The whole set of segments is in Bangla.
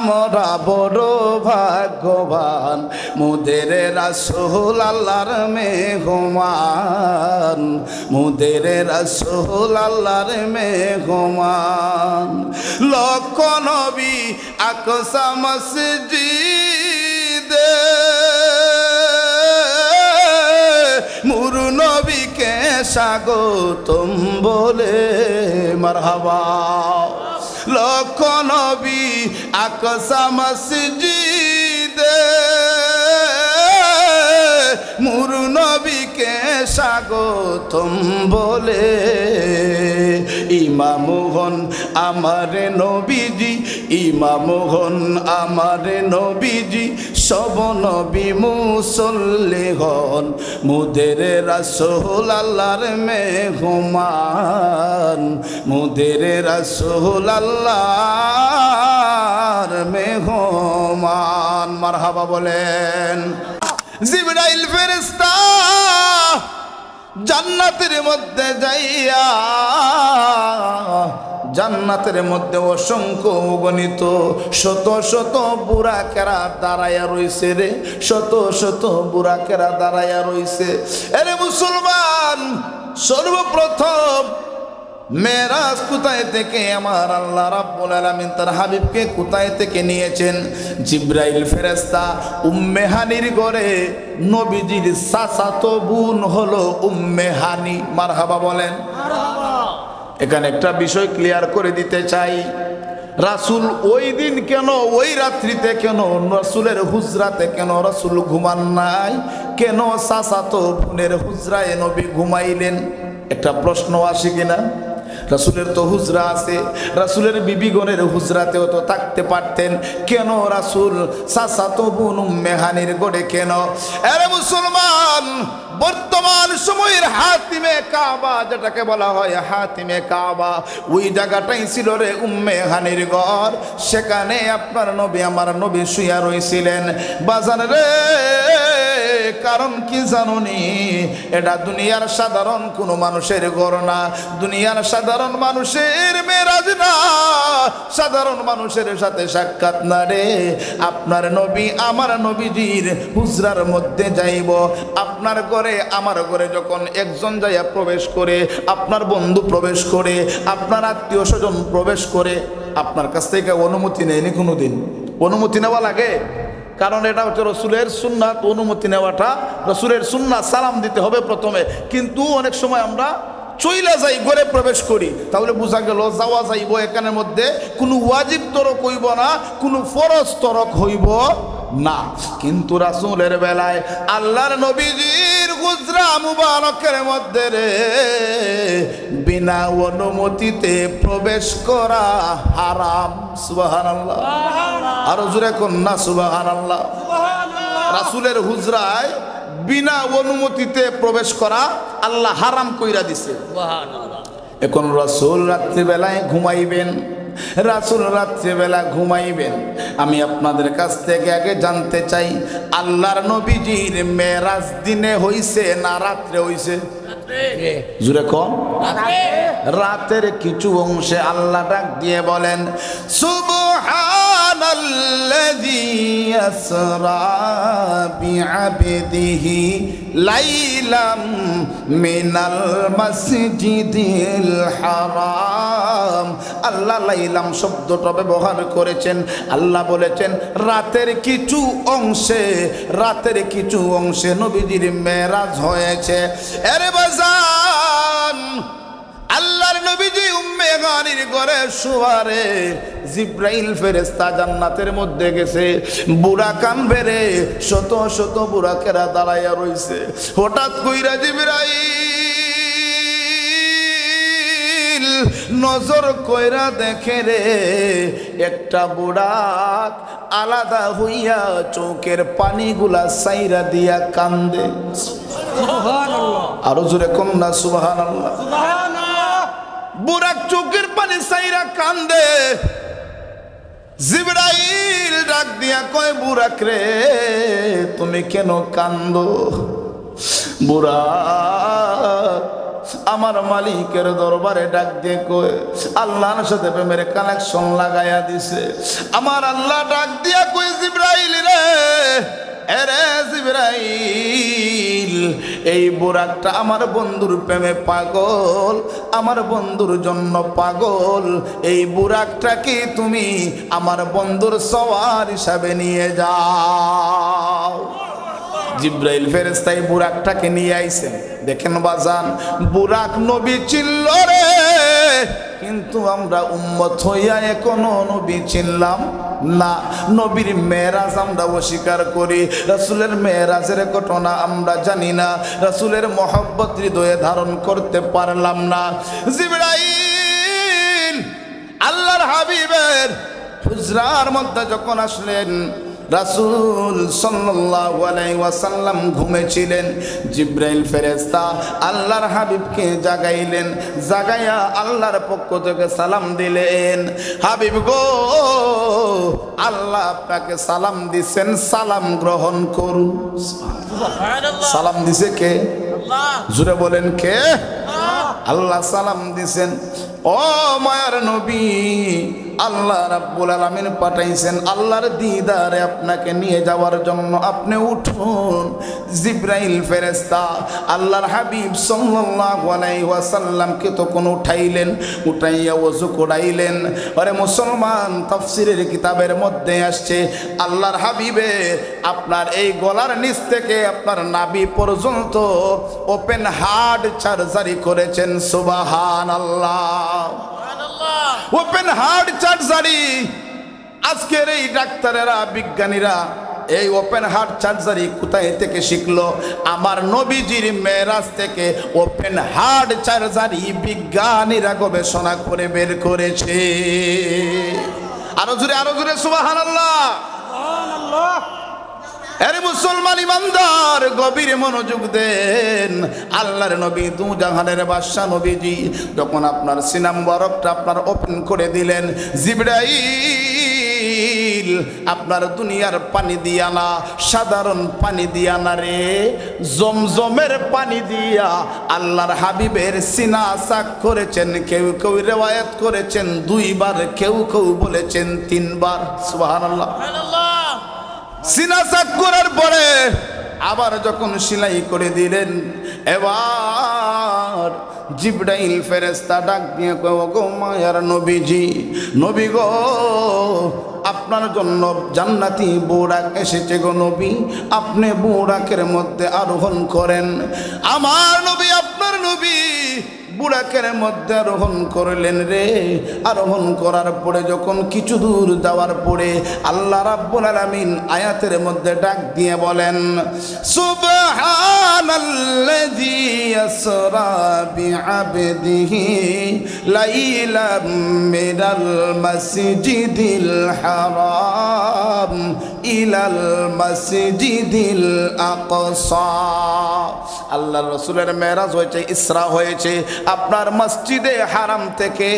আমরা বড় ভাগ্যবান মোদের রাসূল আল্লাহর মেহমান মোদের রাসূল আল্লাহর মেহমান লক্ষ নবী আকসা মসজিদে নূর নবীকে স্বাগতম বলে মারহাবা লক্ষ নবী আকসা মসজিদে নূর নবীকে স্বাগতম বলে ইমাম হন আমার নবীজি ইমাম হন আমার নবীজি সব নবী মুসল্লি হন মোদের রাসূল আল্লাহর মেহমান মোদের রাসূল আল্লাহর মেহমান মারহাবা বলেন জিবরাইল ফেরেশতা জান্নাতের মধ্যে যাইয়া জান্নাতের মধ্যে অসংখ্য অগণিত শত শত বুরাকেরা দাঁড়াইয়া রইছে রে শত শত বুরাকেরা দাঁড়াইয়া রইছে আরে মুসলমান সর্বপ্রথম মেরাজ কোথায় থেকে আমার আল্লাহ রাব্বুল আলামিন তার হাবিবকে কোথায় থেকে নিয়েছেন জিবরাইল ফেরেশতা উম্মে হানির ঘরে নবীজির চাচাতো বোন হলো উম্মে হানি মারহাবা বলেন মারহাবা এখানে একটা বিষয় ক্লিয়ার করে দিতে চাই রাসূল ওই দিন কেন ওই রাত্রিতে কেন রাসূলের হুজরাতে কেন রাসূল ঘুমান নাই কেন চাচাতো বোনের হুজরায় নবী ঘুমাইলেন একটা প্রশ্ন আসে কিনা রাসূলের তো হুজরা আছে রাসূলের বিবিগণের হুজরাতেও তো থাকতে পারতেন কেন রাসূল চাচাতো বোন উম্মে হানির ঘরে কেন আরে মুসলমান বর্তমান সময়ের হাতিমে কাবা যেটাকে বলা হয় হাতিমে কাবা ওই জায়গাটাই ছিল রে উম্মে হানির ঘর সেখানে আপনার নবী আমার নবী শুয়া রইছিলেন বাজান রে কারণ কি জানুনি এটা দুনিয়ার সাধারণ কোনো মানুষের ঘর না দুনিয়ার সাধারণ মানুষের মেরাজ না সাধারণ মানুষের সাথে সাক্ষাৎ না রে আপনার নবী আমার নবীজির হুজরার মধ্যে যাইব আপনার ঘরে আমার ঘরে যখন একজন যাইয়া প্রবেশ করে আপনার বন্ধু প্রবেশ করে আপনার আত্মীয় স্বজন প্রবেশ করে আপনার কাছ থেকে অনুমতি নেয়নি কোনোদিন অনুমতি নেওয়া লাগে কারণ এটা হচ্ছে রাসূলের সুন্নাত অনুমতি নেওয়াটা রাসূলের সুন্নাত সালাম দিতে হবে প্রথমে কিন্তু অনেক সময় আমরা চইলা যাই ঘরে প্রবেশ করি তাহলে বোঝা গেল যাওয়া যাইব এখানের মধ্যে কোনো ওয়াজিব তরক হইব না কোনো ফরজ তরক হইব না কিন্তু রাসূলের বেলায় আল্লাহর নবীজির হুজরা মুবারকের মধ্যে রে বিনা অনুমতিতে প্রবেশ করা হারাম সুবহানাল্লাহ আর জোরে কোন না সুবহানাল্লাহ রাসূলের হুজরায় বিনা অনুমতিতে প্রবেশ করা আল্লাহ হারাম কইরা দিছে সুবহানাল্লাহ এখন রাসূল রাত্রি বেলায় ঘুমাইবেন রাসূল রাত্রি বেলা ঘুমাইবেন আমি আপনাদের কাছ থেকে আগে জানতে চাই আল্লাহর নবীজির মেরাজ দিনে হইছে না রাত্রে হইছে রাত্রে জোরে কোন রাতের কিছু অংশে আল্লাহ ডাক দিয়ে বলেন সুবহানাল্লাযী আসরা বিআবদিহি লাইলাম মিনাল মাসজিদিল হারাম আল্লাহ লাইলাম শব্দটা ব্যবহার করেছেন আল্লাহ বলেছেন রাতের কিছু অংশে নবীজির মেরাজ হয়েছে আরে বাজান আল্লাহর নবীজি উম্মে হানির ঘরে শুয়ারে জিবরাইল ফেরেশতা জান্নাতের মধ্যে গেছে বুড়া কানবে রে শত শত বুড়াকেরা দাঁড়াইয়া রইছে হঠাৎ কইরা জিবরাইল নজর কইরা দেখে রে একটা বুড়া আলাদা হইয়া চোখের পানিগুলা সাইরা দিয়া কান্দে সুবহানাল্লাহ আরো জোরে কোন না সুবহানাল্লাহ সুবহানাল্লাহ বুড়া চোখের পানি সাইরা কান্দে জিবরাইল ডাক দিয়া কয় বুড়াক রে তুমি কেন কান্দো বুড়া আমার মালিকের দরবারে ডাক দিয়ে কয় আল্লাহর সাথে প্রেমের কানেকশন লাগাইয়া দিছে। আমার আল্লাহ ডাক দিয়া কয় জিবরাইল রে, এরে জিবরাইল, এই বুরাকটা আমার বন্ধুর প্রেমে পাগল, আমার বন্ধুর জন্য পাগল। এই বুরাকটা কি তুমি আমার বন্ধুর সওয়ার হিসাবে নিয়ে যাও। জিবরাইল ফেরেশতা এই বুরাকটাকে নিয়ে আইছেন। দেখেন বাজান, বুরাক নবী চিনল রে, কিন্তু আমরা উম্মত হইয়া এখনো নবী চিনলাম না। নবীর মেরাজ আমরা অস্বীকার করি, রাসূলের মেরাজের ঘটনা আমরা জানি না, রাসূলের মহব্বত হৃদয়ে ধারণ করতে পারলাম না। জিবরাইল আল্লাহর হাবিবের হুজরার মধ্যে যখন আসলেন, রাসূল সাল্লাল্লাহু আলাইহি ওয়াসাল্লাম ঘুমেছিলেন। জিবরাইল ফেরেশতা আল্লাহর হাবিবকে জাগাইলেন, জাগাইয়া আল্লাহর পক্ষ থেকে সালাম দিলেন। হাবিব গো, আল্লাহ আপনাকে সালাম দিছেন, সালাম গ্রহণ করুন। সুবহানাল্লাহ। সালাম দিছে কে? আল্লাহ। জোরে বলেন কে? আল্লাহ সালাম দিছেন। ও মায়ার নবী, আল্লাহ রাব্বুল আলামিন পাঠাইছেন আল্লাহর দিদারে আপনাকে নিয়ে যাওয়ার জন্য। আপনি উঠুন। জিবরাইল ফেরেশতা আল্লাহর হাবিব সাল্লাল্লাহু আলাইহি ওয়াসাল্লামকে তখন উঠাইলেন, উঠাইয়া ওযু করাইলেন। আরে মুসলমান, তাফসীরের কিতাবের মধ্যে আসছে আল্লাহর হাবিবে আপনার এই গলার নিচ থেকে আপনার নাভি পর্যন্ত ওপেন হার্ট সার্জারি করেছেন। সুবহানাল্লাহ। Open heart surgery. আজকের এই ডাক্তারেরা, বিজ্ঞানীরা এই ওপেন হার্ট সার্জারি কোথায় থেকে শিখলো? আমার নবীজির মেরাজ থেকে ওপেন হার্ট সার্জারি বিজ্ঞানীরা গবেষণা করে বের করেছে। আরো জোরে সুবহানাল্লাহ। সুবহানাল্লাহ। আরে মুসলমান ইমানদার, গভীর মনোযোগ দেন। আল্লাহর নবী দু জাহানের বাদশা নবীজি যখন আপনার সিনা মুবারকটা আপনার ওপেন করে দিলেন, জিবরাইল আপনার দুনিয়ার পানি দিয়া না, সাধারণ পানি দিয়া না রে, জমজমের পানি দিয়া আল্লাহর হাবিবের সিনা সাক করেছেন। কেউ কেউ রিওয়ায়াত করেছেন 2 বার, কেউ কেউ বলেছেন 3 বার। সুবহানাল্লাহ। সিনা সাক করার পরে আবার যখন সেলাই করে দিলেন, এবার জিবরাইল ফেরেশতা ডাক দিয়ে কয়, ওগো মায়ার নবীজি, নবী গো, আপনার জন্য জান্নাতি বুরাক এসেছে গো নবী, আপনি বুরাকের মধ্যে আরোহণ করেন। আমার নবী, আপনার নবী বুরাকের মধ্যে আরোহণ করলেন রে। আরোহণ করার পরে যখন কিছু দূর যাওয়ার পরে আল্লাহ রাব্বুল আলামিন আয়াতের মধ্যে ডাক দিয়ে বলেন, সুবহানাল্লাযী ইয়াসরা বিআবদিহি লাইলাম মিনাল মাসজিদিল হারাম ইলাল মাসজিদিল আকসা। আল্লাহর রাসূলের মেরাজ হয়েছে, ইসরা হয়েছে আপনার মসজিদে হারাম থেকে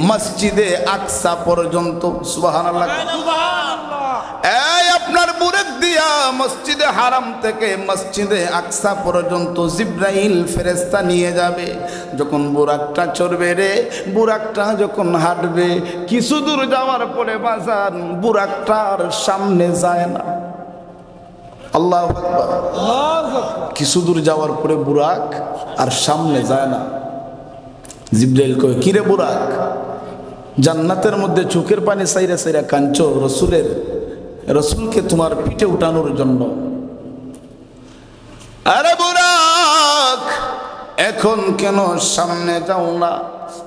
মসজিদে আকসা পর্যন্ত। সুবহানাল্লাহ। এই আপনার বুরাক দিয়া মসজিদে হারাম থেকে মসজিদে আকসা পর্যন্ত জিবরাইল ফেরেশতা নিয়ে যাবে। যখন বুরাকটা চড়বে রে, বুরাকটা যখন হাঁটবে, কিছু দূর যাওয়ার পরে বাজার বুরাকটার সামনে যায় না। আল্লাহু আকবার। কিছু দূর যাওয়ার পরে বুরাক আর সামনে যায় না। জিবরাইল কয়, কিরে বুরাক, জান্নাতের মধ্যে চোখের পানি সাইরা সাইরা কাঁদছো রসুলকে তোমার পিঠে উঠানোর জন্য। আরে বুরাক, এখন কেন সামনে যাও না?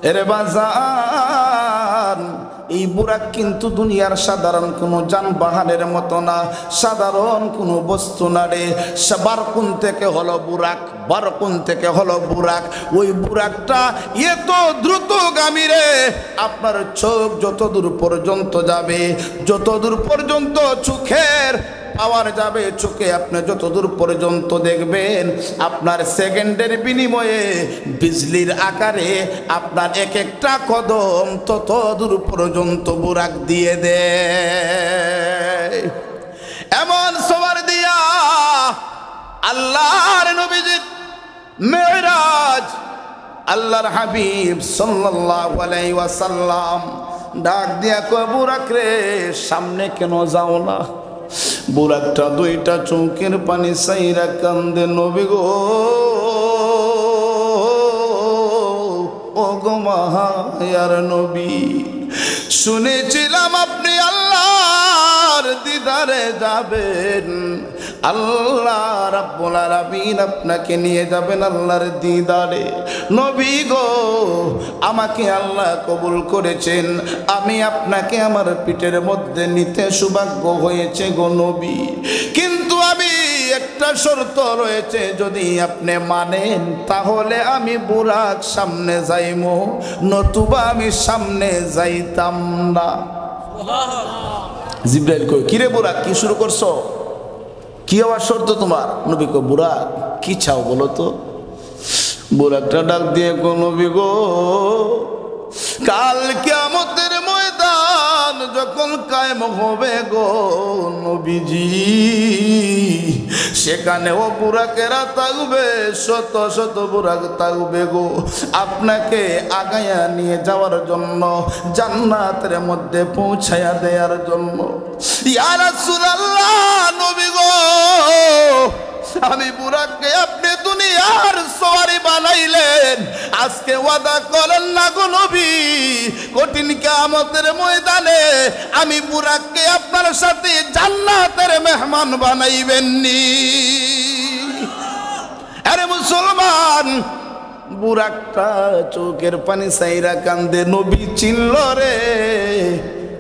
এরে বাজান, এই বুরাক কিন্তু দুনিয়ার সাধারণ কোনো যানবাহনের মতো না, সাধারণ কোনো বস্তু না রে। বারকুন থেকে হলো বুরাক, বারকুন থেকে হলো বুরাক। ওই বুরাকটা এত দ্রুতগামী রে, আপনার চোখ যত দূর পর্যন্ত যাবে, যত দূর পর্যন্ত চোখের পাওয়ার যাবে, চোখে আপনি যত দূর পর্যন্ত দেখবেন, আপনার সেকেন্ডের বিনিময়ে বিজলির আকারে আপনার এক একটা কদম তত দূর পর্যন্ত বুরাক দিয়ে দেয়। এমন সবার দিয়া আল্লাহর নবীজির মেরাজ আল্লাহর হাবিব সাল্লাল্লাহু আলাইহি ওয়াসাল্লাম ডাক দিয়া কয় বুরাক রে সামনে কেন যাও না? বুরাকটা দুইটা চোখের পানি সাইরা কান্দে নবী গো ও গো মায়ার নবী, শুনেছিলাম আপনি আল্লাহর দিদারে যাবেন, আল্লাহ রাব্বুল আলামিন আপনাকে নিয়ে যাবেন আল্লাহর দিদারে। নবী গো আমাকে আল্লাহ কবুল করেছেন, আমি আপনাকে আমার পিঠের মধ্যে নিতে সৌভাগ্য হয়েছে গো নবী, কিন্তু আমি একটা শর্ত রয়েছে, যদি আপনি মানেন তাহলে আমি বুরাক সামনে যাইমু, নতুবা আমি সামনে যাইতাম না। জিবরাইল কই কিরে বুরাক কি শুরু করছো, কি আবার শর্ত তোমার? নবী কো বুরাক কি চাও বলো তো? বুরাকটা ডাক দিয়ে গো নবী গো কাল কিয়ামতের ময়দান যখন কায়েম হবে গো নবীজি, সেখানেও বুরাকেরা থাকবে, শত শত বুরাক থাকবে গো আপনাকে আগায়া নিয়ে যাওয়ার জন্য, জান্নাতের মধ্যে পৌঁছায়া দেওয়ার জন্য। ইয়া রাসূলুল্লাহ নবী গো আমি বুরাককে আপনি দুনিয়ার সওয়ারি বানাইলেন, আজকে ওয়াদা করেন না গো নবী কঠিন কিয়ামতের ময়দানে আমি বুরাককে আপনার সাথে জান্নাতের মেহমান বানাইবেন নি? আরে মুসলমান, বুরাকটা চোখের পানি সাইরা কান্দে, নবী চিনল রে,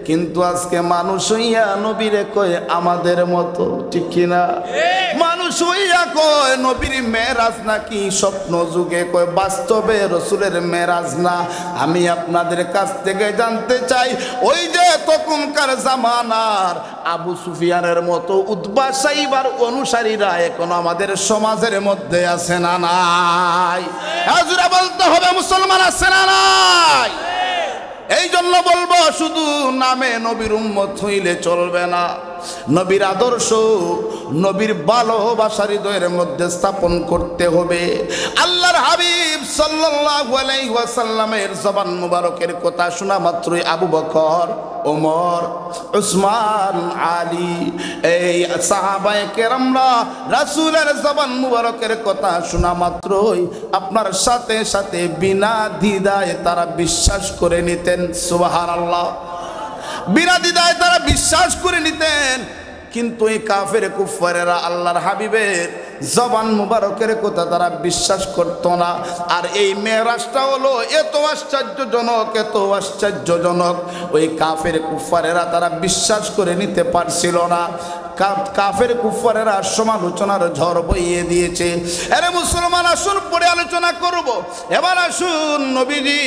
কিন্তু আজকে মানুষ হইয়া নবীরে কয় আমাদের মতো, ঠিক কিনা? মানুষ হইয়া কয় নবীর মেরাজ নাকি স্বপ্ন যুগে, কয় বাস্তবে রসুলের মেরাজ না। আমি আপনাদের কাছ থেকে জানতে চাই, ওই যে তখনকার জামানার আবু সুফিয়ানের মতো উতবা সাইবার অনুসারীরা এখন আমাদের সমাজের মধ্যে আছে না নাই? হাজুরা বলতে হবে মুসলমান আছে না নাই? এই জন্য বলবো শুধু নামে নবীর উম্মত হইলে চলবে না, নবীর আদর্শ নবীর ভালোবাসার হৃদয়ের মধ্যে স্থাপন করতে হবে। আল্লাহর হাবিব সাল্লাল্লাহু আলাইহি ওয়াসাল্লামের জবান মুবারকের কথা শোনা মাত্রই আবু বকর, ওমর, উসমান, আলী এই সাহাবায়ে কেরামরা রাসূলের জবান মুবারকের কথা শোনা মাত্রই আপনার সাথে সাথে বিনা দ্বিধায় তারা বিশ্বাস করে নিতেন। সুবহানাল্লাহ, বিনা দ্বিধায় তারা বিশ্বাস করে নিতেন। কিন্তু এই কাফের কুফারেরা আল্লাহর হাবিবের জবান মুবারকের কথা তারা বিশ্বাস করতো না। আর এই মেরাজটা হলো এত আশ্চর্যজনক, এত আশ্চর্যজনক, ওই কাফের কুফারেরা তারা বিশ্বাস করে নিতে পারছিল না। কাফের কুফারেরা সমালোচনার ঝড় বইয়ে দিয়েছে। আরে মুসলমান আসুন পরে আলোচনা করব। এবার আসুন নবীজি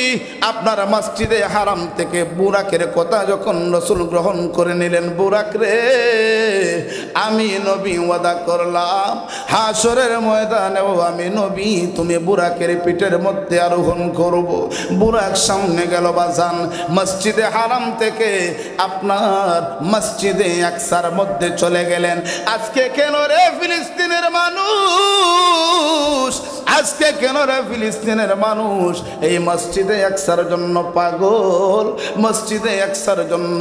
আপনার মসজিদে হারাম থেকে বুরাকের কথা যখন রাসূল গ্রহণ করে নিলেন, বুরাক রে আমি নবী ওয়াদা করলাম হাসরের ময়দানেও আমি নবী তুমি বুরাকের পিঠের মধ্যে আরোহণ করব। বুরাক সামনে গেল বাজান, মসজিদে হারাম থেকে আপনার মসজিদে আকসার মধ্যে চলে গেলেন। আজকে কেন রে ফিলিস্তিনের মানুষ, আজকে কেন রে ফিলিস্তিনের মানুষ এই মসজিদে আকসার জন্য পাগল? মসজিদে আকসার জন্য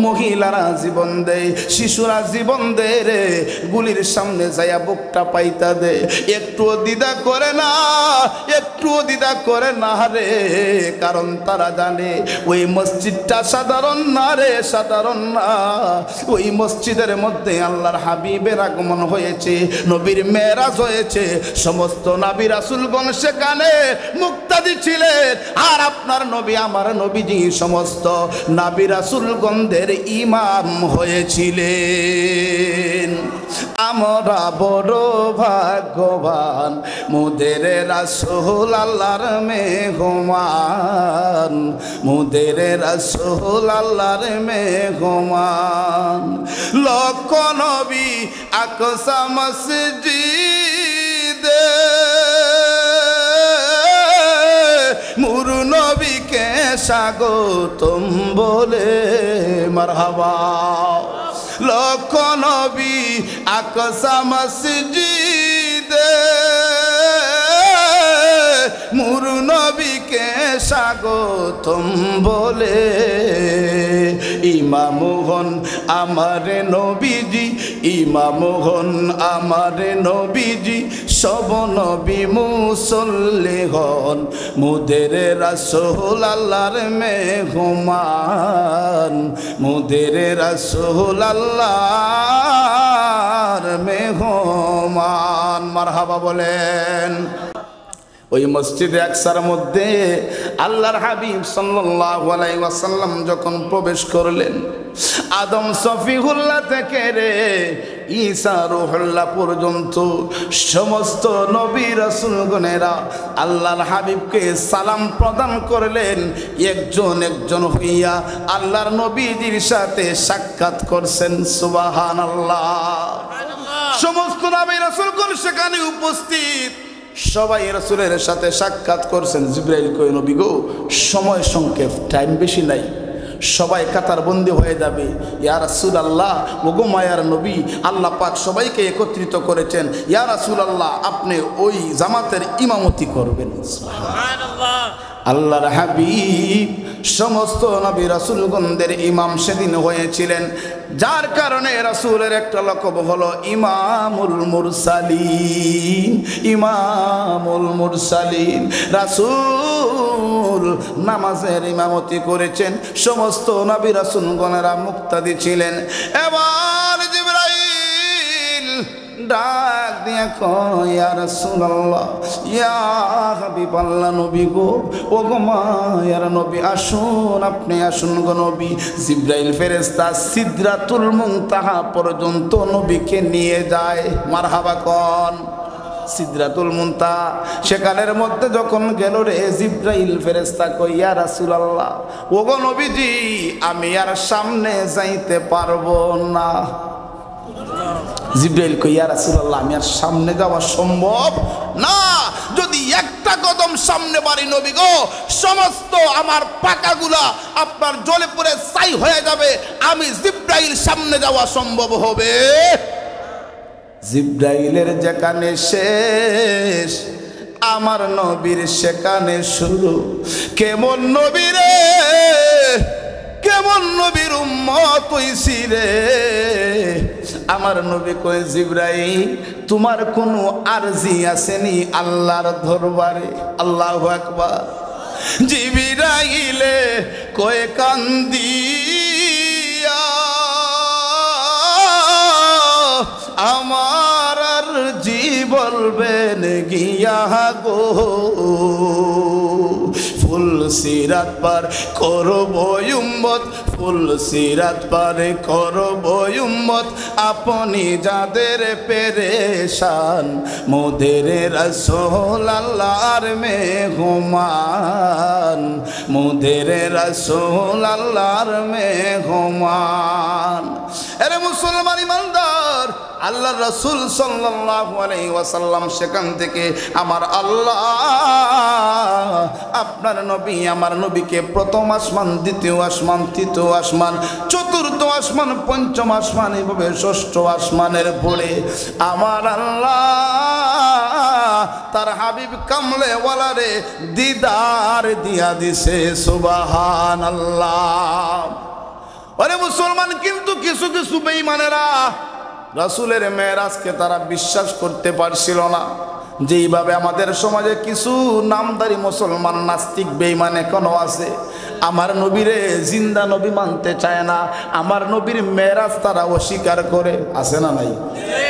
মহিলারা জীবন দেয়, শিশুরা জীবন দেয় রে, গুলির সামনে যাইয়া বুকটা পাইতা দে, একটুও দ্বিধা করে না, একটুও দ্বিধা করে না রে, কারণ তারা জানে ওই মসজিদটা সাধারণ না রে, সাধারণ না। ওই মসজিদের মধ্যে আল্লাহর হাবিবের আগমন হয়েছে, নবীর মেরাজ হয়েছে, সমস্ত নবী রাসূলগণ সেখানে মুক্তাদি ছিলেন। আর আপনার নবী আমার নবীজি সমস্ত নবী রাসূলগণদের ইমাম হয়েছিলেন। আমরা বড় ভাগ্যবান, মোদের রাসূল আল্লাহর মেহমান, মোদের রাসূল আল্লাহর মেহমান। লক্ষ নবী আকসা মসজিদে মুর নবীকে স্বাগতম বলে মারহাবা। লক্ষ নবী আকসা মসজিদে মুর নবীকে স্বাগতম বলে। ইমাম হন আমার নবীজি, ইমাম হন আমার নবীজি, সব নবী মুসল্লি হন মুদের রাসূল আল্লাহর মেহমান, মুদের রাসূল আল্লাহর মেহমান। মারহাবা বলেন। ওই মসজিদে আকসার মধ্যে আল্লাহর হাবিব সাল্লাল্লাহু আলাইহি ওয়াসাল্লাম যখন প্রবেশ করলেন, আদম সফিহুল্লাহ থেকে রে ঈসা রূহুল্লাহ পর্যন্ত সমস্ত নবী রাসূলগণেরা আল্লাহর হাবিবকে সালাম প্রদান করলেন। একজন একজন হইয়া আল্লাহর নবীজির সাথে সাক্ষাৎ করছেন। সুবহানাল্লাহ। সমস্ত নবী রাসূলগণ সেখানে উপস্থিত, সবাই রাসূলের সাথে সাক্ষাৎ করছেন। জিবরাইল কই নবী গো, সময় সংক্ষেপ, টাইম বেশি নাই, সবাই কাতারবন্দি হয়ে যাবে। ইয়া রাসূলুল্লাহ, ওগো মায়ার নবী, আল্লাহ পাক সবাইকে একত্রিত করেছেন, ইয়া রাসূলুল্লাহ আপনি ওই জামাতের ইমামতি করবেন। সুবহানাল্লাহ। আল্লাহর হাবিব সমস্ত নবী রাসূলগণদের ইমাম সেদিন হয়েছিলেন, যার কারণে রাসূলের একটা লকব হলো ইমামুল মুরসালিন। ইমামুল মুরসালিন। রাসূল নামাজের ইমামতি করেছেন, সমস্ত নবী রাসূলগণেরা মুক্তাদি ছিলেন। এবার জিবরাইল ডাক দিয়া কয়, ইয়া রাসূলুল্লাহ, ইয়া হাবিবাল্লাহ নবী গো, ও গো মায়ার নবী, আসুন, আপনি আসুন গো নবী। জিবরাইল ফেরেশতা সিদরাতুল মুনতাহা পর্যন্ত নবীকে নিয়ে যায়। মারহাবা কোন। সিদরাতুল মুনতাহা সেখানের মধ্যে যখন গেল রে, জিবরাইল ফেরেশতা কই, ইয়া রাসূলুল্লাহ, ও গো নবীজি, আমি আর সামনে যাইতে পারবো না। জিবরাইল কই, ইয়া রাসূলুল্লাহ, আমি আর সামনে যাওয়া সম্ভব না, যদি একটা কদম সামনে বাড়ি নবী গো, সমস্ত আমার পাকাগুলা আপনার জ্বলে পুড়ে ছাই হয়ে যাবে, আমি জিবরাইল সামনে যাওয়া সম্ভব হবে? জিবরাইলের যেখানে শেষ, আমার নবীর সেখানে শুরু। কেমন নবী রে, কেমন নবীর উম্মত হইছি রে। আমার নবী কয়, জিবরাইল তোমার কোনো আরজি আসেনি আল্লাহর দরবারে? আল্লাহু আকবার। জিবরাইলে কয় কান্দিয়া, আমার আরজি বলবেন গিয়া গো, ফুল সিরাত পার করব উম্মত, ফুল সিরাত পার করব উম্মত, আপনি যাদের পেরেশান, মোদের রাসূল আল্লাহর মেহমান, মোদের রাসূল আল্লাহর মেহমান। আরে মুসলমান ইমানদার, আল্লাহর রাসূল সাল্লাল্লাহু আলাইহি ওয়াসাল্লাম সেখান থেকে আমার আল্লাহ আপনার নবী আমার নবীকে প্রথম আসমান, দ্বিতীয় আসমান, তৃতীয় আসমান, চতুর্থ আসমান, পঞ্চম আসমান, এভাবে ষষ্ঠ আসমানের পরে আমার আল্লাহ তার হাবিব কামলে ওয়ালারে দিদার দিয়া দিছে। সুবহানাল্লাহ। আরে মুসলমান, কিন্তু কিছু কিছু বেঈমানেরা রাসূলের মেরাজকে তারা বিশ্বাস করতে পারছিল না। যেইভাবে আমাদের সমাজে কিছু নামদারি মুসলমান নাস্তিক বেঈমান এখনো আছে, আমার নবীরে জিন্দা নবী মানতে চায় না, আমার নবীর মেরাজ তারা অস্বীকার করে। আছে না নাই?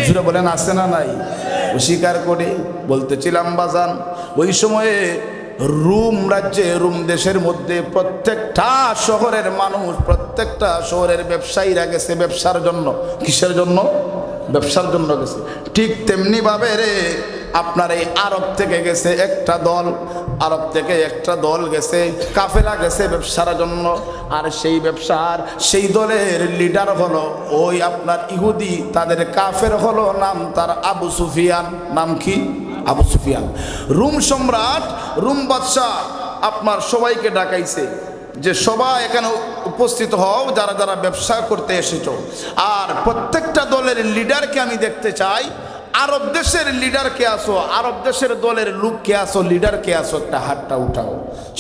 জুড়ে বলেন, আছে না নাই? অস্বীকার করে। বলতেছিলাম বাজান, ওই সময়ে রোম রাজ্যে, রোম দেশের মধ্যে প্রত্যেকটা শহরের মানুষ, প্রত্যেকটা শহরের ব্যবসায়ীরা গেছে ব্যবসার জন্য। কিসের জন্য? ব্যবসার জন্য গেছে। ঠিক তেমনি ভাবে রে আপনার এই আরব থেকে গেছে একটা দল, আরব থেকে একটা দল গেছে, কাফেলা গেছে ব্যবসার জন্য। আর সেই ব্যবসার সেই দলের লিডার হলো ওই আপনার ইহুদি, তাদের কাফের হলো নাম তার আবু সুফিয়ান। নাম কি? আবু সুফিয়ান। রোম সম্রাট, রোম বাদশাহ আপনার সবাইকে ডাকাইছে যে সবাই এখানে উপস্থিত হও, যারা যারা ব্যবসা করতে এসেছো, আর প্রত্যেকটা দলের লিডারকে আমি দেখতে চাই। আরব দেশের লিডার কে আসো, আরব দেশের দলের লোক কে আসো, লিডার কে আসো, একটা হাতটা উঠাও।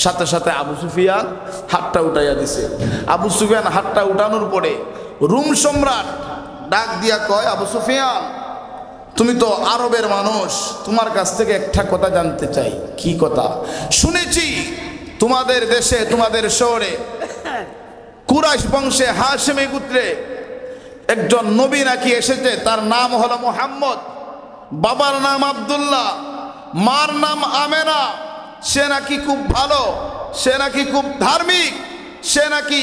সাথে সাথে আবু সুফিয়ান হাতটা উঠাইয়া দিছে। আবু সুফিয়ান হাতটা উঠানোর পরে রুম সম্রাট ডাক দিয়া কয়, আবু সুফিয়ান তুমি তো আরবের মানুষ, তোমার কাছ থেকে একটা কথা জানতে চাই। কি কথা? শুনেছি তোমাদের দেশে, তোমাদের শহরে কুরাইশ বংশে হাশেমি গোত্রে একজন নবী নাকি এসেছে, তার নাম হলো মুহাম্মদ, বাবার নাম আব্দুল্লাহ, মার নাম আমেনা। সে নাকি খুব ভালো, সে নাকি খুব ধার্মিক, সে নাকি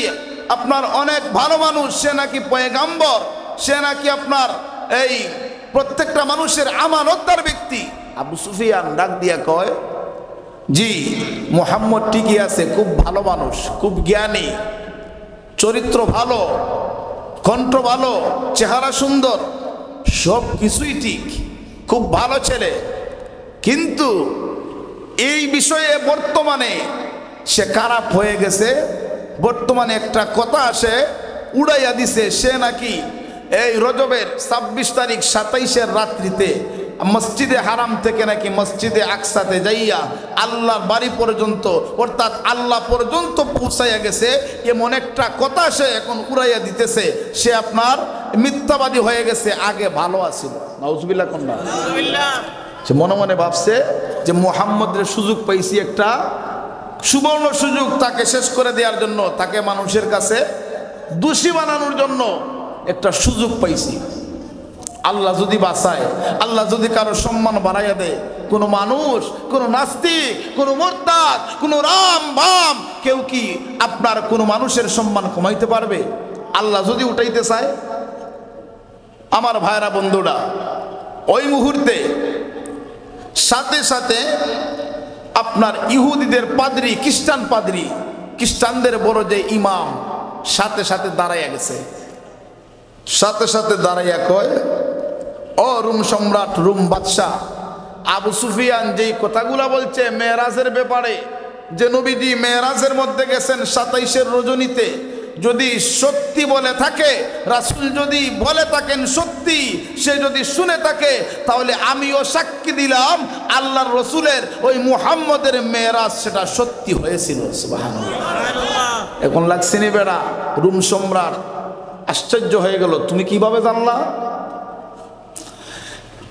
আপনার অনেক ভালো মানুষ, সে নাকি পয়গাম্বর, সে নাকি আপনার এই প্রত্যেকটা মানুষের আমানতদার ব্যক্তি। আবু সুফিয়ান ডাক দিয়া কয়, জি মুহাম্মদ ঠিকই আছে, খুব ভালো মানুষ, খুব জ্ঞানী, চরিত্র ভালো, কণ্ঠ ভালো, চেহারা সুন্দর, সব কিছুই ঠিক, খুব ভালো ছেলে। কিন্তু এই বিষয়ে বর্তমানে সে খারাপ হয়ে গেছে। বর্তমানে একটা কথা আসে উড়াইয়া দিছে, সে নাকি এই রজবের 26 তারিখ 27-এর রাত্রিতে মসজিদে হারাম থেকে নাকি মসজিদে আকসাতে যাইয়া আল্লাহর বাড়ি পর্যন্ত, অর্থাৎ আল্লাহ পর্যন্ত পৌঁছাইয়া গেছে, এমন একটা কথা সে এখন উড়াইয়া দিতেছে। সে আপনার মিথ্যাবাদী হয়ে গেছে, আগে ভালো আছিল। নাউজুবিল্লাহ কোনটা? সে মনে মনে ভাবছে যে মুহাম্মদের সুযোগ পাইছি, একটা সুবর্ণ সুযোগ তাকে শেষ করে দেওয়ার জন্য, তাকে মানুষের কাছে দোষী বানানোর জন্য একটা সুযোগ পাইছি। আল্লাহ যদি বাঁচায়, আল্লাহ যদি কারো সম্মান বাড়াইয়া দেয়, কোনো মানুষ, কোনো নাস্তিক, কোনো মুরতাদ, কোনো রাম বাম, কেউ কি আপনার কোনো মানুষের সম্মান কমাইতে পারবে? আল্লাহ যদি উঠাইতে চায়। আমার ভাইরা বন্ধুরা, ওই মুহূর্তে সাথে সাথে আপনার ইহুদিদের পাদ্রী, খ্রিস্টান পাদ্রী, খ্রিস্টানদের বড় যে ইমাম, সাথে সাথে দাঁড়াইয়া গেছে। সাথে সাথে দাঁড়াইয়া কয়, ও রুম সম্রাট, রুম বাদশাহ, আবু সুফিয়ান যেই কথাগুলা বলছে মেরাজের ব্যাপারে, যে নবীজি মেরাজের মধ্যে গেছেন 27-এর রজনীতে, যদি সত্যি বলে থাকে, রাসূল যদি বলে থাকেন সত্যি, সে যদি শুনে থাকে, তাহলে আমিও সাক্ষী দিলাম আল্লাহর রসুলের ওই মুহাম্মদের মেরাজ সেটা সত্যি হয়েছিল। সুবহানাল্লাহ। এখন লাগছে নি বেড়া? রুম সম্রাট আশ্চর্য হয়ে গেল, তুমি কিভাবে জানলা?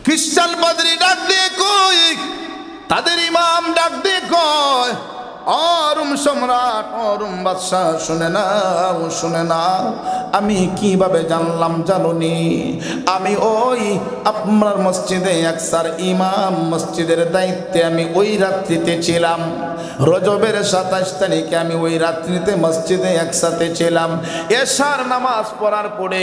খ্রিস্টান পাদ্রী ডাক দিয়ে কই, তাদের ইমাম ডাক দিয়ে কয়, অরুম সম্রাট, অরুম বাদশাহ, শুনে নাও, শুনে নাও, আমি কিভাবে জানলাম জানুনি? আমি ওই আপনার মসজিদে আকসার ইমাম, মসজিদের দায়িত্বে আমি ওই রাত্রিতে ছিলাম। রজবের 27 তারিখে আমি ওই রাত্রিতে মসজিদে একসাথে ছিলাম। এশার নামাজ পড়ার পরে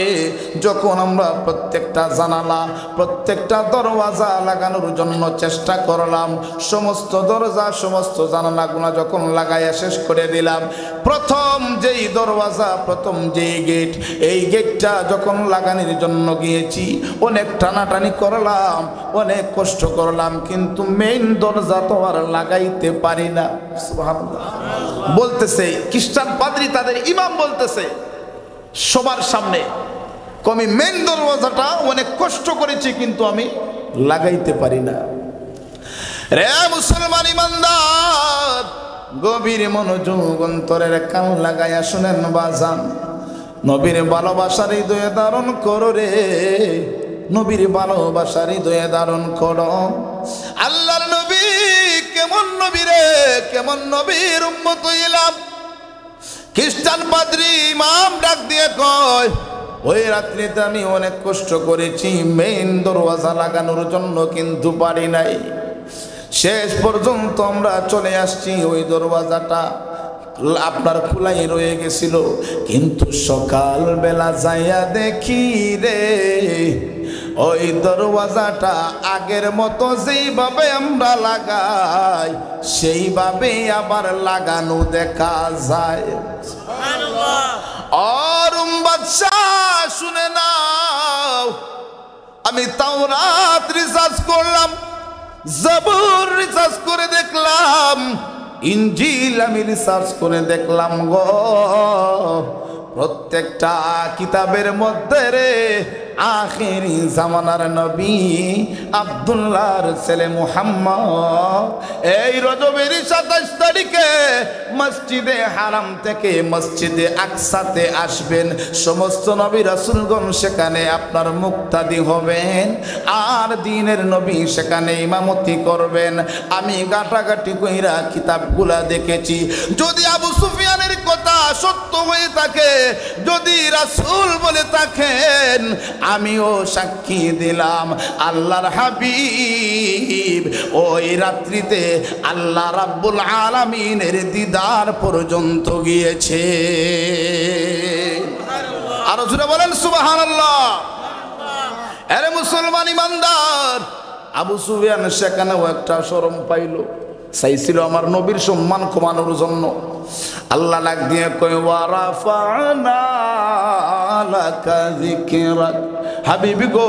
যখন আমরা প্রত্যেকটা জানালা, প্রত্যেকটা দরওয়াজা লাগানোর জন্য চেষ্টা করলাম, সমস্ত দরজা, সমস্ত জানালাগুলো যখন লাগাইয়া শেষ করে দিলাম, প্রথম যেই দরওয়াজা, প্রথম যেই গেট, এই গেটটা যখন লাগানোর জন্য গিয়েছি, অনেক টানাটানি করলাম, অনেক কষ্ট করলাম, কিন্তু মেইন দরজা তো আর লাগাইতে পারি না। সুবহানাল্লাহ। বলতেছে খ্রিস্টান পাদ্রী, তাদের ইমাম বলতেছে সবার সামনে, আমি মেইন দরওয়াজাটা অনেক কষ্ট করেছি, কিন্তু আমি লাগাইতে পারি না। রে মুসলমান ইমানদার, গভীর মনোযোগ অন্তরের কান লাগাইয়া শুনেন বাজান, নবীর ভালোবাসার হৃদয়ে ধারণ করো রে, নবীর ভালোবাসার হৃদয়ে ধারণ করো। আল্লাহর নবী কেমন নবী রে, কেমন নবীর উম্মত হইলাম। খ্রিস্টান পাদ্রী ইমাম ডাক দিয়ে কয়, ওই রাত্রিতে আমি অনেক কষ্ট করেছি মেইন দরওয়াজা লাগানোর জন্য, কিন্তু পারি নাই। শেষ পর্যন্ত আমরা চলে আসছি, ওই দরওয়াজাটা আপনার খোলাই রয়ে গেছিল, কিন্তু সকাল বেলা যাইয়া দেখি রে, ওই দরওয়াজাটা আগের মতো যেইভাবে আমরা লাগাই সেইভাবে আবার লাগানো দেখা যায়। অরুম বাদশাহ শুনে নাও, আমি তাওরাত রিসার্চ করলাম, জবুর রিসার্চ করে দেখলাম, ইনজিল আমি রিসার্চ করে দেখলাম গো, প্রত্যেকটা কিতাবের মধ্যে রে আখিরি জামানার নবী আব্দুল্লাহর ছেলে মুহাম্মদ এই রজবের 27 তারিখে মসজিদে হারাম থেকে মসজিদে আকসাতে আসবেন। সমস্ত নবী রাসূলগণ সেখানে আপনার মুক্তাদি হবেন, আর দ্বীনের নবী সেখানে ইমামতি করবেন। আমি গাটাগাটি কইরা কিতাবগুলা দেখেছি, যদি আবু সুফিয়ানের কথা সত্য হয়ে থাকে, যদি রাসূল বলে থাকেন, আমিও সাক্ষী দিলাম আল্লাহর হাবিব ওই রাত্রিতে আল্লাহ রাব্বুল আলামিনের দিদার পর্যন্ত গিয়েছে। আরো জোরে বলেন সুবহানাল্লাহ। আরে মুসলমান ইমানদার, আবু সুফিয়ান সেখানেও একটা শরম পাইল, চাইছিল আমার নবীর সম্মান কমানোর জন্য। আল্লাহ ডাক দিয়ে কয় ওয়ারাফানা লাকা যিকরাক, হাবিবি গো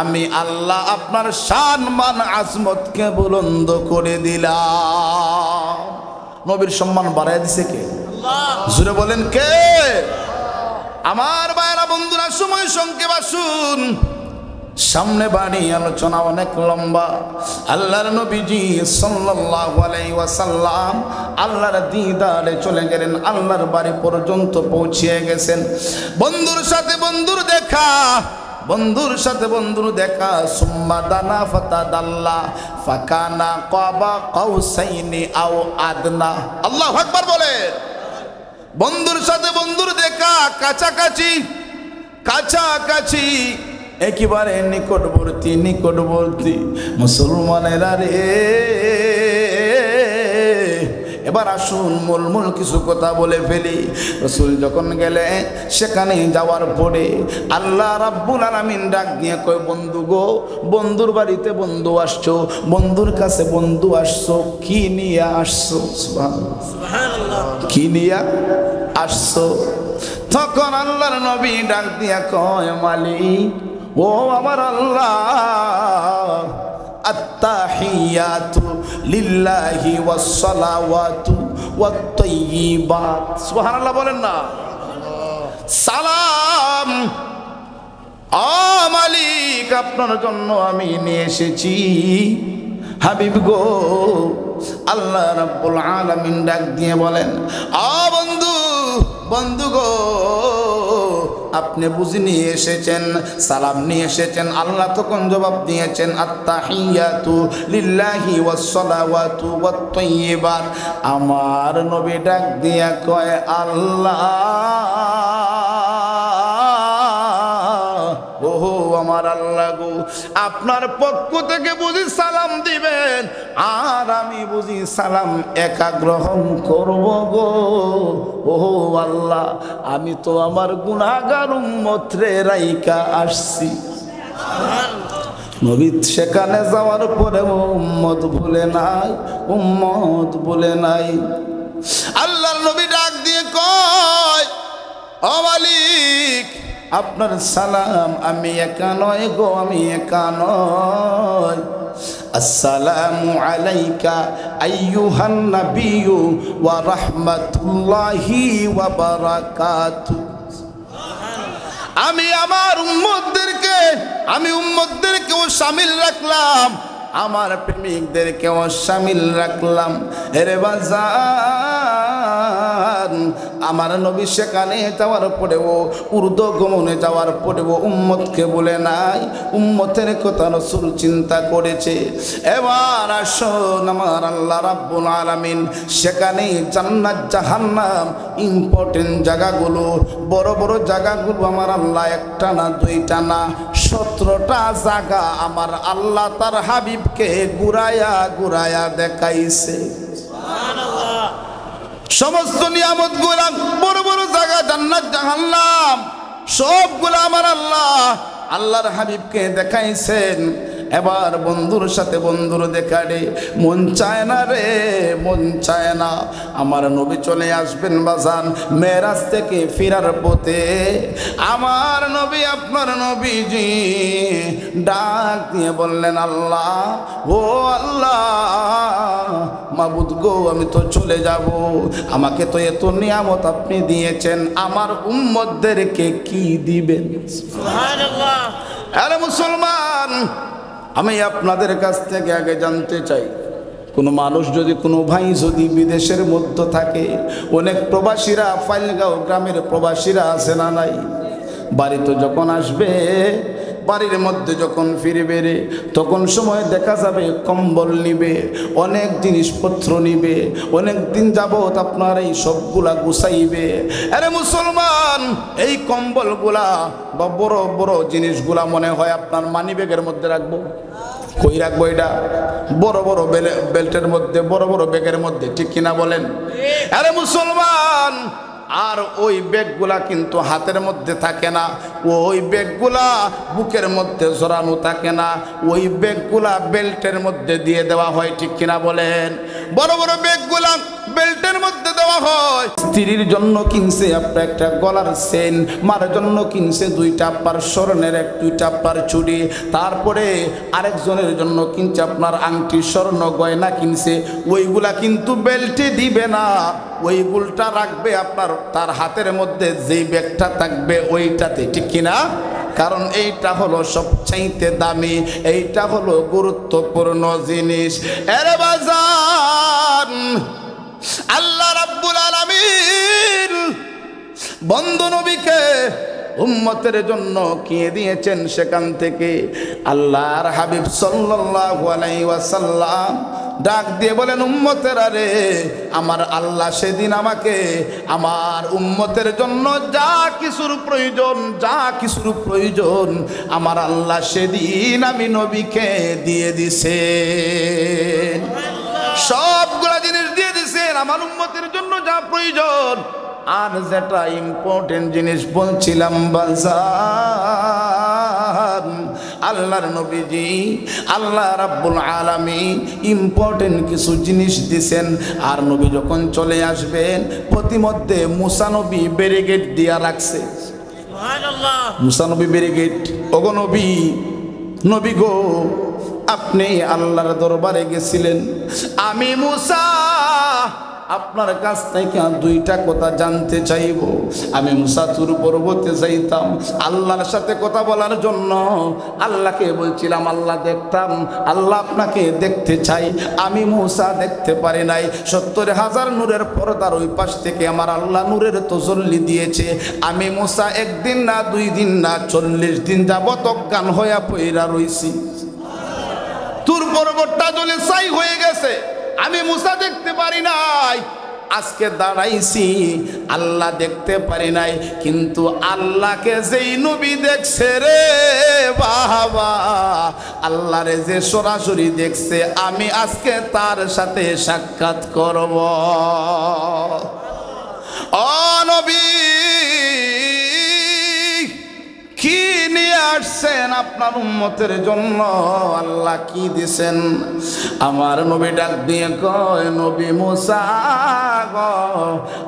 আমি আল্লাহ আপনার শান মান আজমতকে বুলন্দ করে দিলাম। নবীর সম্মান বাড়ায় দিছে কে? আল্লাহ। জোরে বলেন কে? আমার ভাইরা বন্ধুরা, সময় সংক্ষেপ, আসুন সামনে বাড়ি, আলোচনা অনেক লম্বা। আল্লাহর নবীজি সাল্লাল্লাহু আলাইহি ওয়াসাল্লাম আল্লাহর দিদারে চলে গেলেন, আল্লাহর বাড়ি পর্যন্ত পৌঁছে গেছেন। বন্ধুর সাথে বন্ধুর দেখা, বন্ধুর সাথে বন্ধুর দেখা। সুম্মা দানা ফাতাদাল্লা ফাকানা কাবা কাউসাইনি আও আদনা। আল্লাহু আকবার বলে। বন্ধুর সাথে বন্ধুর দেখা, কাছাকাছি কাছাকাছি, একেবারে নিকটবর্তী নিকটবর্তী। মুসলমানেরা রে, এবার আসুন মূল কিছু কথা বলে ফেলি। রাসূল যখন গেলে সেখানে যাওয়ার পরে আল্লাহ রাব্বুল আলামিন ডাক দিয়ে কয় বন্ধু গো, বন্ধুর বাড়িতে বন্ধু আসছো, বন্ধুর কাছে বন্ধু আসছো, কি নিয়ে আসছো? সুবহানাল্লাহ। কি নিয়ে আসছো? তখন আল্লাহর নবী ডাক দিয়া কয় মালিক, ও আমার আল্লাহ, আত্তাহিয়াতু লিল্লাহি ওয়াস সালাওয়াতু ওয়াত তাইয়্যিবাত। সুবহানাল্লাহ বলেন না? সালাম ও মালিক আপনার জন্য আমি নিয়ে এসেছি। হাবিব গো, আল্লাহ রাব্বুল আলামিন ডাক দিয়ে বলেন, ও বন্ধু, বন্ধু গো, আপনি বুঝি নিয়ে এসেছেন, সালাম নিয়ে এসেছেন। আল্লাহ তখন জবাব দিয়েছেন আত্তাহিয়াতু লিল্লাহি ওয়াস সালাওয়াতু ওয়াত তাইয়্যিবাত। আমার নবী ডাক দিয়া কয় আল্লাহ, ওহো আমার আল্লাহ গো, আপনার পক্ষ থেকে বুঝি সালাম দিবেন, আর আমি বুঝি সালাম একা গ্রহণ করব গো। ওহো আল্লাহ, আমি তো আমার গুনাহগার উম্মত রে রাইকা আসছি। নবী সেখানে যাওয়ার পরে উম্মত ভুলে নাই, উম্মত ভুলে নাই। আল্লাহর নবী ডাক দিয়ে কয়, ও মালিক আপনার সালাম আমি একা নয় গো, আমি একা নয়। আসসালামু আলাইকা আইয়ুহান নাবিয়্যু ওয়া রাহমাতুল্লাহি ওয়া বারাকাতুহু। আমি আমার উম্মতদেরকেও শামিল রাখলাম, আমার প্রেমিকদেরকেও শামিল রাখলাম। এরে বাজান, আমার নবী সেখানে যাওয়ার পরেও, ঊর্ধ্বগমনে যাওয়ার পরেও উম্মতকে বলে নাই, উম্মতের কথা রাসূল চিন্তা করেছে। এবার আসুন, আমার আল্লাহ রাব্বুল আলামিন সেখানে জান্নাত জাহান্নাম ইম্পর্টেন্ট জায়গাগুলো, বড় বড় জায়গাগুলো আমার আল্লাহ একটা না দুইটা না 17টা জায়গা আমার আল্লাহ তার হাবিবকে ঘুরায়া ঘুরায়া দেখাইছে। সুবহানাল্লাহ। সমস্ত নিয়ামত গুলা, বড় বড় জায়গা, জান্নাত জাহান্নাম সবগুলা আমার আল্লাহ আল্লাহর হাবিবকে দেখাইছেন। এবার বন্ধুর সাথে বন্ধুর দেখা রে, মন চায় না রে, মন চায় না। আমার নবী চলে আসবেন বাজান মেরাজ থেকে ফিরার পথে। আমার নবী আপনার নবীজি ডাক দিয়ে বললেন, আল্লাহ ও আল্লাহ, মাবুদ গো, আমি তো চলে যাব, আমাকে তো এত নিয়ামত আপনি দিয়েছেন, আমার উম্মতদেরকে কি দিবেন? সুবহানাল্লাহ। আরে মুসলমান, আমি আপনাদের কাছ থেকে আগে জানতে চাই, কোনো মানুষ যদি, কোনো ভাই যদি বিদেশের মধ্যে থাকে, অনেক প্রবাসীরা, ফাইলগাঁও গ্রামের প্রবাসীরা আছে না নাই? বাড়িতে যখন আসবে, বাড়ির মধ্যে যখন ফিরবে রে, তখন সময় দেখা যাবে কম্বল নিবে, অনেক জিনিসপত্র নিবে, অনেক দিন যাবত আপনার এই সবগুলা গুছাইবে। আরে মুসলমান, এই কম্বলগুলা বা বড় বড় জিনিসগুলা মনে হয় আপনার মানি ব্যাগের মধ্যে রাখবো। কই রাখবো? এটা বড় বড় বেল্টের মধ্যে, বড় বড় ব্যাগের মধ্যে, ঠিক কিনা বলেন? আরে মুসলমান, আর ওই ব্যাগগুলা কিন্তু হাতের মধ্যে থাকে না, ওই ব্যাগগুলা বুকের মধ্যে জড়ানো থাকে না, ওই ব্যাগগুলা বেল্টের মধ্যে দিয়ে দেওয়া হয়, ঠিক কিনা বলেন? বড় বড় ব্যাগগুলা বেল্টের মধ্যে দেওয়া হয়। স্ত্রীর জন্য কিনছে আপনার একটা গলার চেন, মার জন্য কিনছে 2টা পার স্বর্ণের, 2টা পার চুড়ি, তারপরে আরেকজনের জন্য কিনছে আপনার আংটি, স্বর্ণ গয়না কিনছে, ওইগুলা কিন্তু বেল্টে দিবে না, ওইগুলটা রাখবে আপনার তার হাতের মধ্যে, যেই ব্যাগটা থাকবে ওইটাতে, ঠিক কিনা? কারণ এইটা হলো সবচাইতে দামি, এইটা হলো গুরুত্বপূর্ণ জিনিস। এরে বাজান, আল্লাহ রাব্বুল আলামিন বন্ধু নবীকে উম্মতের জন্য কি দিয়েছেন, সেখান থেকে আল্লাহর হাবিব সাল্লাল্লাহু আলাইহি ওয়াসাল্লাম ডাক দিয়ে বলেন, উম্মতেরা রে, আমার আল্লাহ সেদিন আমাকে আমার উম্মতের জন্য যা কিছুর প্রয়োজন আমার আল্লাহ সেদিন আমি নবীকে দিয়ে দিছে, সবগুলা জিনিস দিয়ে দিছেন আমার উম্মতের জন্য যা প্রয়োজন। আর যেটা ইম্পর্টেন্ট জিনিস বলছিলাম বাজার, আল্লাহর নবীজি আল্লাহ রাব্বুল আলামিন ইম্পর্টেন্ট কিছু জিনিস দিছেন। আর নবী যখন চলে আসবেন, প্রতিমধ্যে মুসা নবী ব্যারিকেড দিয়া রাখছে। সুবহানাল্লাহ। মুসা নবী ব্যারিকেড। ওগো নবী, নবী গো, আপনি আল্লাহর দরবারে গেছিলেন, আমি মুসা আপনার কাছ থেকে 2টা কথা জানতে চাইব। আমি মুসা তুর পর্বতে যাইতাম আল্লাহর সাথে কথা বলার জন্য, আল্লাহকে বলছিলাম আল্লাহ দেখতাম, আল্লাহ আপনাকে দেখতে চাই, আমি মুসা দেখতে পারি নাই। 70,000 নূরের পর্দার ওই পাশ থেকে আমার আল্লাহ নূরের তজল্লি দিয়েছে। আমি মুসা 1 দিন না 2 দিন না 40 দিন যাবত অজ্ঞান হইয়া পইরা রইছি। তুর পর্বতটা জ্বলে ছাই হয়ে গেছে, আমি মুসা দেখতে পারি নাই। আজকে দাঁড়াইছি, আল্লাহ দেখতে পারি নাই, কিন্তু আল্লাহকে যেই নবী দেখছে রে বাবা, আল্লাহরে যে সরাসরি দেখছে, আমি আজকে তার সাথে সাক্ষাৎ করব। ও নবী, কি নিয়ে আসছেন আপনার উম্মতের জন্য? আল্লাহ কি দিছেন? আমার নবী ডাক দিয়ে কয়, নবী মুসা গো,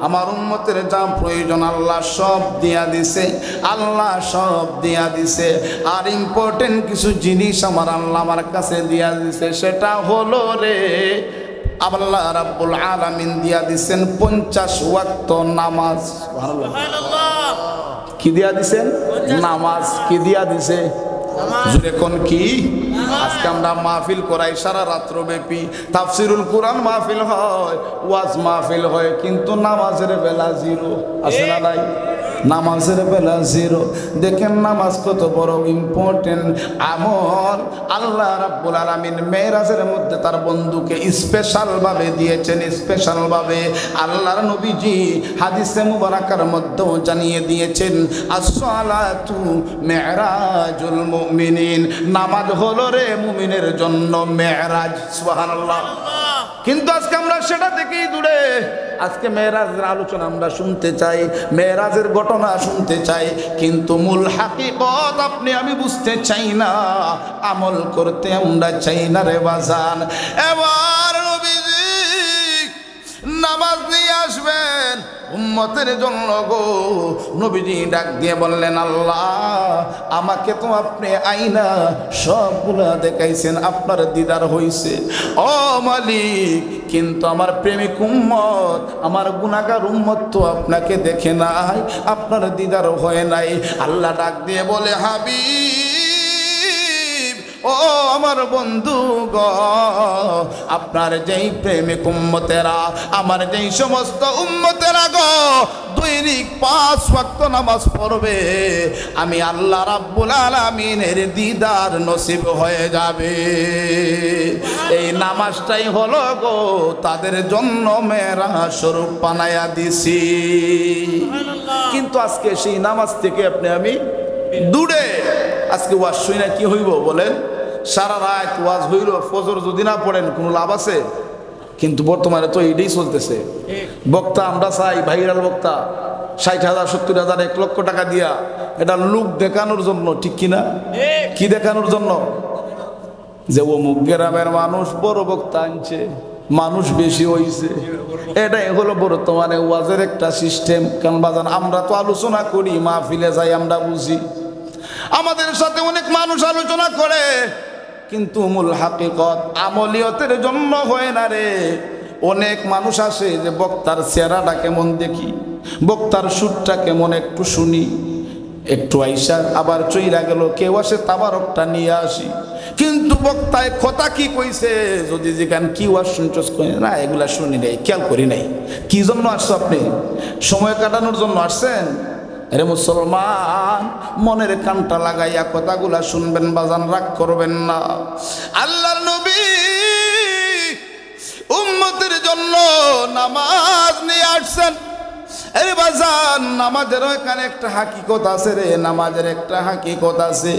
আমার উম্মতের যা প্রয়োজন আল্লাহ সব দিয়া দিছে, আল্লাহ সব দিয়া দিছে। আর ইম্পর্টেন্ট কিছু জিনিস আমার আল্লাহ আমার কাছে দিয়া দিছে, সেটা হলো রে, আল্লাহ রাব্বুল আলামিন দিয়া দিছেন 50 ওয়াক্ত নামাজ। সুবহানাল্লাহ। কি দিয়া দিছেন? নামাজ। কি দিয়া দিছে? জুড়ে কোন কি? আজকে আমরা মাহফিল করাই সারা রাত্র ব্যাপী, তাফসিরুল কোরআন মাহফিল হয়, ওয়াজ মাহফিল হয়, কিন্তু নামাজের বেলা জিরো। আছে না নাই? নামাজের বেলা জিরো। দেখেন নামাজ কত বড় ইম্পর্টেন্ট আমল। আল্লাহ রাব্বুল আলামিন মেরাজের মধ্যে তার বন্ধুকে স্পেশাল ভাবে দিয়েছেন, স্পেশাল ভাবে। আল্লাহর নবীজি হাদিসে মুবারাকার মধ্যেও জানিয়ে দিয়েছেন, as-সালাতু মি'রাজুল মুমিনিন, নামাজ হলো রে মুমিনের জন্য মেরাজ। সুবহানাল্লাহ। কিন্তু আজকে আমরা সেটা থেকেই দূরে। আজকে মেরাজের আলোচনা আমরা শুনতে চাই, মেরাজের ঘটনা শুনতে চাই, কিন্তু মূল হাকিকত আপনি আমি বুঝতে চাই না, আমল করতে আমরা চাই না রে বাজান। এবার নবীজি নামাজ নিয়ে আসবেন উম্মতের জন্য গো। নবীজি ডাক দিয়ে বললেন, আল্লাহ আমাকে তো আপনি আইনা সবগুলা দেখাইছেন, আপনার দিদার হইছে ও মালিক, কিন্তু আমার প্রেমিক উম্মত, আমার গুনাহগার উম্মত তো আপনাকে দেখে নাই, আপনার দিদার হয় নাই। আল্লাহ ডাক দিয়ে বলে, হাবিব ও আমার বন্ধু গো, আপনার যেই প্রেমিক উম্মতেরা, আমার যেই সমস্ত উম্মতেরা গো দৈনিক 5 ওয়াক্ত নামাজ পড়বে, আমি আল্লাহ রাব্বুল আলামিনের দিদার নসিব হয়ে যাবে। এই নামাজটাই হলো গো তাদের জন্য মেরাজ স্বরূপ বানায়া দিছি। কিন্তু আজকে সেই নামাজ থেকে আপনি আমি দূরে। আজকে ওয়াজ শুই না কি হইব বলেন? সারা রাত ওয়াজ হইল, ফজর যদি না পড়েন কোনো লাভ আছে? কিন্তু বর্তমানে তো এইটাই চলতেছে। বক্তা আমরা চাই ভাইরাল বক্তা, 60,000 70,000 1 লক্ষ টাকা দিয়া, এটা লোক দেখানোর জন্য, ঠিক কিনা? কি দেখানোর জন্য? যে অমুক গ্রামের মানুষ বড় বক্তা আনছে, মানুষ বেশি হইছে। এটাই হলো বর্তমানে ওয়াজের একটা সিস্টেম। কারণ বাজান আমরা তো আলোচনা করি, মাহফিলে যাই, আমরা বুঝি, আমাদের সাথে অনেক মানুষ আলোচনা করে, কিন্তু মূল হাকিকত আমলিয়তের জন্য হয় না রে। অনেক মানুষ আসে যে বক্তার চেহারাটা কেমন দেখি, বক্তার সুরটা কেমন একটু শুনি, একটু আইসা আবার চইরা গেল, কেউ আসে তাবারকটা নিয়ে আসি, কিন্তু বক্তায় কথা কি কইছে যদি যেখানে কি ওয়াজ শুনছস, না এগুলা শুনি নাই, খেয়াল করি নাই। কি জন্য আসছো আপনি? সময় কাটানোর জন্য আসছেন? আরে মুসলমান, মনের কানটা লাগাইয়া কথাগুলা শুনবেন বাজান, রাগ করবেন না। আল্লাহর নবী উম্মতের জন্য নামাজ নিয়ে আসছেন। আরে বাজান, নামাজের এখানে একটা হাকিকত আছে রে, নামাজের একটা হাকিকত আছে।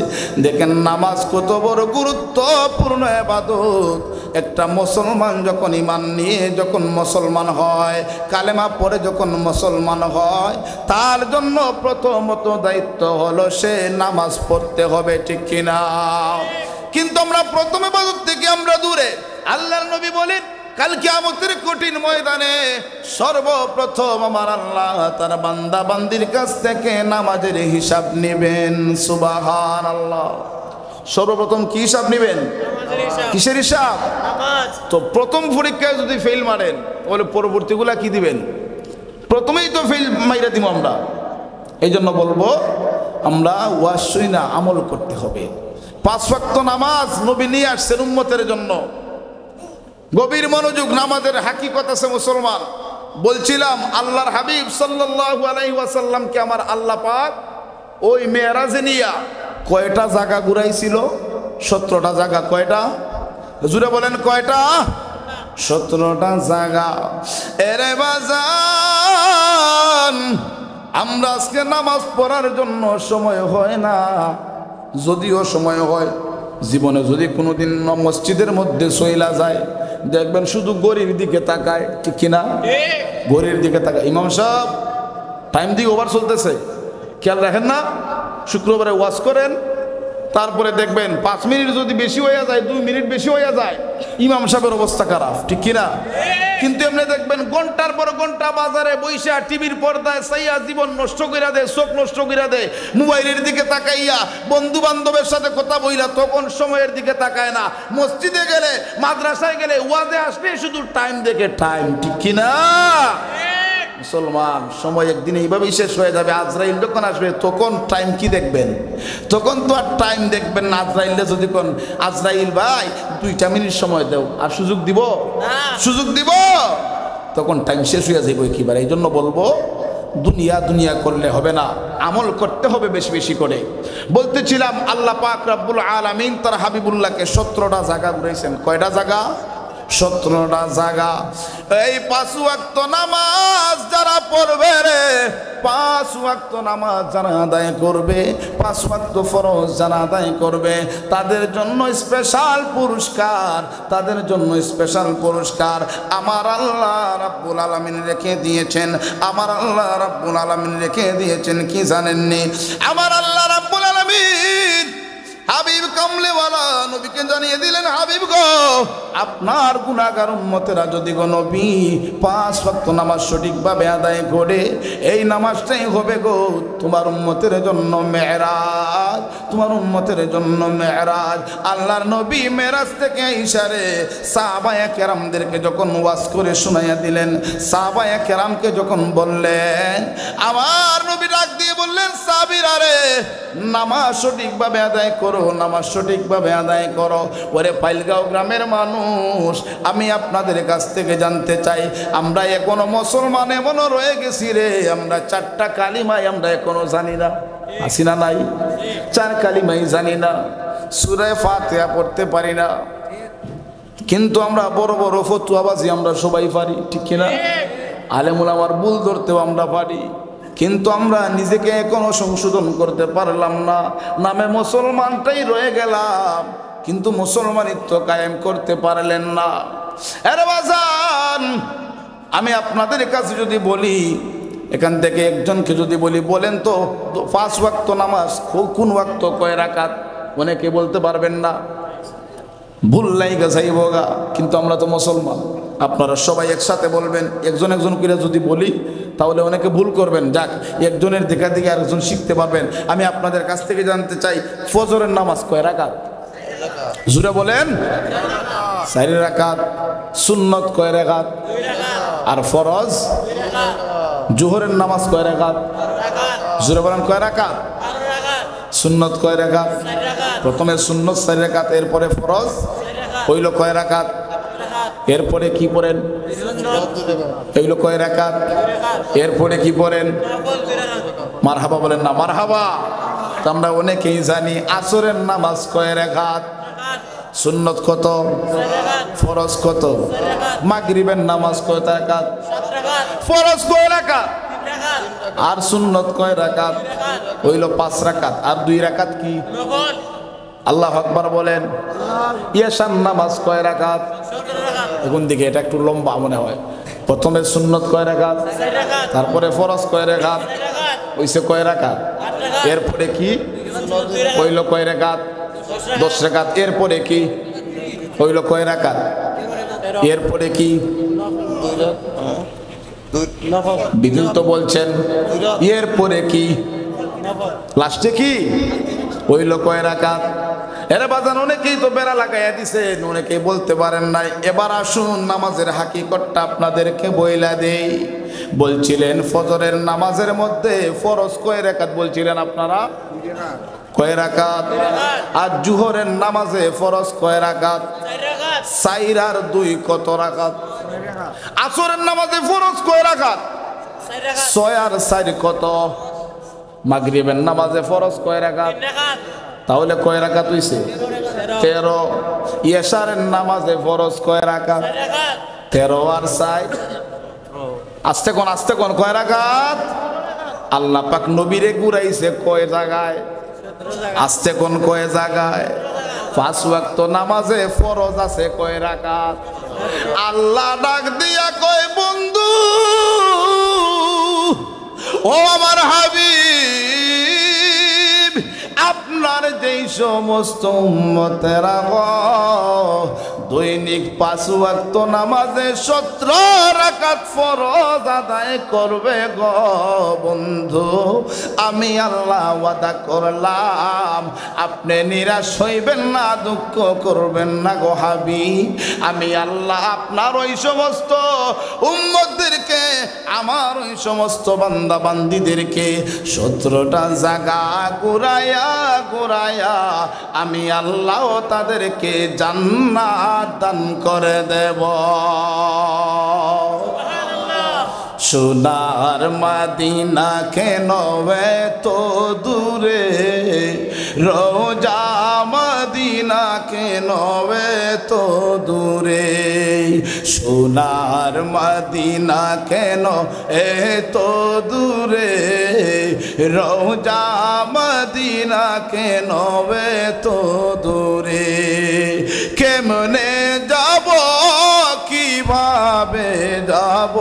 দেখেন নামাজ কত বড় গুরুত্বপূর্ণ ইবাদত। একটা মুসলমান যখন ঈমান নিয়ে যখন মুসলমান হয়, কালেমা পড়ে যখন মুসলমান হয়, তার জন্য প্রথমত দায়িত্ব হলো সে নামাজ পড়তে হবে, ঠিক কিনা? কিন্তু আমরা প্রথম ইবাদত থেকে আমরা দূরে। আল্লাহর নবী বলেন, কাল কিয়ামতের কঠিন ময়দানে সর্বপ্রথম আমার আল্লাহ তার বান্দা বান্দির কাছ থেকে নামাজের হিসাব নেবেন। সুবহানাল্লাহ। সর্বপ্রথম কি হিসাব নেবেন? কিসের হিসাব? নামাজ। তো প্রথম পরীক্ষায় যদি ফেল মারেন তাহলে পরবর্তীগুলা কি দিবেন? প্রথমেই তো ফেল মাইরা দিব আমরা। এই জন্য বলবো আমরা ওয়াজ শুই না, আমল করতে হবে। 5 ওয়াক্ত নামাজ নবী নিয়ে আসছেন উম্মতের জন্য। গভীর মনোযোগ, নামাজের হাকিকত আছে মুসলমান। বলছিলাম আল্লাহর হাবিব সাল্লাল্লাহু আলাইহি ওয়াসাল্লামকে আমার আল্লাহ পাক ওই মেরাজে নিয়া কয়টা জায়গা ঘুরাইছিল? 17টা জায়গা। কয়টা? জুড়ে বলেন কয়টা? 17টা জায়গা। এরে বাজান, আমরা আজকে নামাজ পড়ার জন্য সময় হয় না। যদিও সময় হয়, জীবনে যদি কোনোদিন মসজিদের মধ্যে সইলা যায়, দেখবেন শুধু গড়ির দিকে তাকায়, ঠিক কিনা? গড়ির দিকে তাকায়। ইমাম সাহেব টাইম দিয়ে ওভার চলতেছে, খেয়াল রাখেন না? শুক্রবারে ওয়াজ করেন, তারপরে দেখবেন 5 মিনিট যদি বেশি হয়ে যায়, 2 মিনিট বেশি হয়ে যায়, ইমাম সাহেবের অবস্থা খারাপ, ঠিক কিনা? কিন্তু এমনি দেখবেন ঘন্টার পর ঘন্টা বাজারে বইসা টিভির পর্দায় চাইয়া জীবন নষ্ট কইরা দেয়, চোখ নষ্ট কইরা দেয়, মোবাইলের দিকে তাকাইয়া বন্ধু বান্ধবের সাথে কথা বইলা তখন সময়ের দিকে তাকায় না। মসজিদে গেলে, মাদ্রাসায় গেলে, ওয়াজে আসলে শুধু টাইম দেখে টাইম, ঠিক কিনা? মুসলমান, সময় একদিন এইভাবেই শেষ হয়ে যাবে। আজরাইল যখন আসবে তখন টাইম কি দেখবেন? তখন তো আর টাইম দেখবেন না। আজরাইলে যদি কোন আজরাইল ভাই 2টা মিনিট সময় দাও, আর সুযোগ দিব? সুযোগ দিব? তখন টাইম শেষ হয়ে যাবে একেবারে। এই জন্য বলবো দুনিয়া দুনিয়া করলে হবে না, আমল করতে হবে বেশি বেশি করে। বলতেছিলাম আল্লাহ পাক রব্বুল আলামিন তার হাবিবুল্লাহকে 17টা জায়গা ঘুরাইছেন। কয়টা জায়গা? 17টা জায়গা। এই 5 ওয়াক্ত নামাজ যারা পড়বে রে, 5 ওয়াক্ত নামাজ যারা আদায় করবে, 5 ওয়াক্ত ফরজ যারা আদায় করবে, তাদের জন্য স্পেশাল পুরস্কার, তাদের জন্য স্পেশাল পুরস্কার আমার আল্লাহ রাব্বুল আলামিন রেখে দিয়েছেন। আমার আল্লাহ রাব্বুল আলামিন রেখে দিয়েছেন কি জানেননি? আমার আল্লাহ রাব্বুল আলামিন হাবিব কামলেওয়ালা নবীকে জানিয়ে দিলেন, হাবিব গো, আপনার গুনাহগার উম্মতেরা যদি গো নবী 5 ওয়াক্ত নামাজ সঠিকভাবে আদায় করে, এই নামাজটাই হবে গো তোমার উম্মতের জন্য মেরাজ, তোমার উম্মতের জন্য মেরাজ। আল্লাহর নবী মেরাজ থেকে ইশারে সাহাবায়ে কেরামদেরকে যখন ওয়াজ করে শোনাইয়া দিলেন, সাহাবায়ে কেরামকে যখন বললেন, আমার নবী ডাক দিয়ে বললেন, সাহাবীরা রে, নামাজ সঠিকভাবে আদায় করো, নামাজ সঠিকভাবে আদায় করো। ওরে পাইলগাঁও গ্রামের মানুষ, আমি আপনাদের কাছ থেকে জানতে চাই, আমরা এখনো মুসলমান এমনও রয়ে গেছি রে, আমরা 4টা কালিমাই আমরা এখনো জানি না, আছি না নাই? 4 কালিমাই জানি না, সূরা ফাতিহা পড়তে পারি না, কিন্তু আমরা বড় বড় ফতুয়াবাজি আমরা সবাই পারি, ঠিক কিনা? আলেমুল আমার ভুল ধরতেও আমরা পারি, কিন্তু আমরা নিজেকে এখনো সংশোধন করতে পারলাম না। নামে মুসলমানটাই রয়ে গেলাম, কিন্তু মুসলমানিত্ব কায়েম করতে পারলেন না। আরে বাজান, আমি আপনাদের কাছে যদি বলি, এখান থেকে একজনকে যদি বলি, বলেন তো 5 ওয়াক্ত নামাজ কোন ওয়াক্ত কয় রাকাত? অনেকে বলতে পারবেন না, ভুল লাইগা যাইবগা, কিন্তু আমরা তো মুসলমান। আপনারা সবাই একসাথে বলবেন, একজন একজন করে যদি বলি তাহলে অনেকে ভুল করবেন। যাক, একজনের দেখা দেখে আরেকজন শিখতে পারবেন। আমি আপনাদের কাছ থেকে জানতে চাই, ফজরের নামাজ কয় রাকাত? জুড়ে বলেন। 4 রাকাত। সুন্নত কয় রাকাত? আর ফরজ? জোহরের নামাজ কয় রাকাত? জুড়ে বলেন কয় রাকাত? সুন্নত কয় রাকাত? প্রথমে সুন্নত 4 রাকাত, এরপরে ফরজ হইল কয় রাকাত? এরপরে কি পড়েন? হইল কয় রাকাত? এরপরে কি পড়েন? মারহাবা বলেন না, মারহাবা। আমরা অনেকেই জানি আসরের নামাজ কয় রাকাত? সুন্নত কত? ফরজ কত? মাগরিবের নামাজ কয় রাকাত? ফরজ কয় রাকাত? আর সুন্নত কয় রাকাত? হইল 5 রাকাত। আর 2 রাকাত কি? আল্লাহু আকবার বলেন। ইয়াশার নামাজ কয় রাকাত? এখন দিকে এটা একটু লম্বা মনে হয়। প্রথমে সুন্নত কয় রাকাত, তারপরে ফরজ কয় রাকাত, হইছে কয় রাকাত? এরপরে কি হইল কয় রাকাত? 10 রাকাত। এরপরে কি হইল কয় রাকাত? এরপরে কি? বিদিল তো বলছেন। এরপরে কি? লাস্টে কি হইল কয় রাকাত? এরে বাজান, অনেকেই তো বেড়া লাগাইয়া দিছেন, অনেকেই বলতে পারেন নাই। এবার আসুন নামাজের হাকিকতটা আপনাদেরকে বইলা দেই। বলছিলেন ফজরের নামাজের মধ্যে ফরজ কয় রাকাত বলছিলেন আপনারা? কয় রাকাত? আর জোহরের নামাজে ফরজ কয় রাকাত? 4 আর 2 কত রাকাত? আসরের নামাজে ফরজ কয় রাকাত? 6 আর 4 কত? মাগরিবের নামাজে ফরজ কয় রাকাত? তাহলে কয় রাকাত হইছে? 13। ইশারের নামাজে ফরজ কয় রাকাত? 13 আর 4 আস্তে কোন কয় রাকাত? আল্লাহ পাক নবীরে ঘুরাইছে কয় জায়গায়? আস্তে কোন কয় জায়গায়? 5 ওয়াক্ত নামাজে ফরজ আছে কয় রাকাত? আল্লাহ ডাক দিয়া কয়, বন্ধু ও আমার হাবিব, আপনার যেই সমস্ত উম্মতেরা দৈনিক 5 ওয়াক্ত নামাজে 17 রাকাত ফরজ আদায় করবে গো বন্ধু, আমি আল্লাহ ওয়াদা করলাম আপনি নিরাশ হইবেন না, দুঃখ করবেন না গো হাবিব। আমি আল্লাহ আপনার ওই সমস্ত উম্মতদেরকে, আমার ওই সমস্ত বান্দা বান্দীদেরকে 17টা জায়গা ঘুরাইয়া আমি আল্লাহ তাদেরকে জান্নাত দান করে দেব। সোনার মদিনা কেন এত দূরে, রোজা মদিনা কেন এত দূরে, সোনার মদিনা কেন এত দূরে, রোজা মদিনা কেন এত দূরে, কেমনে যাব কিভাবে যাব,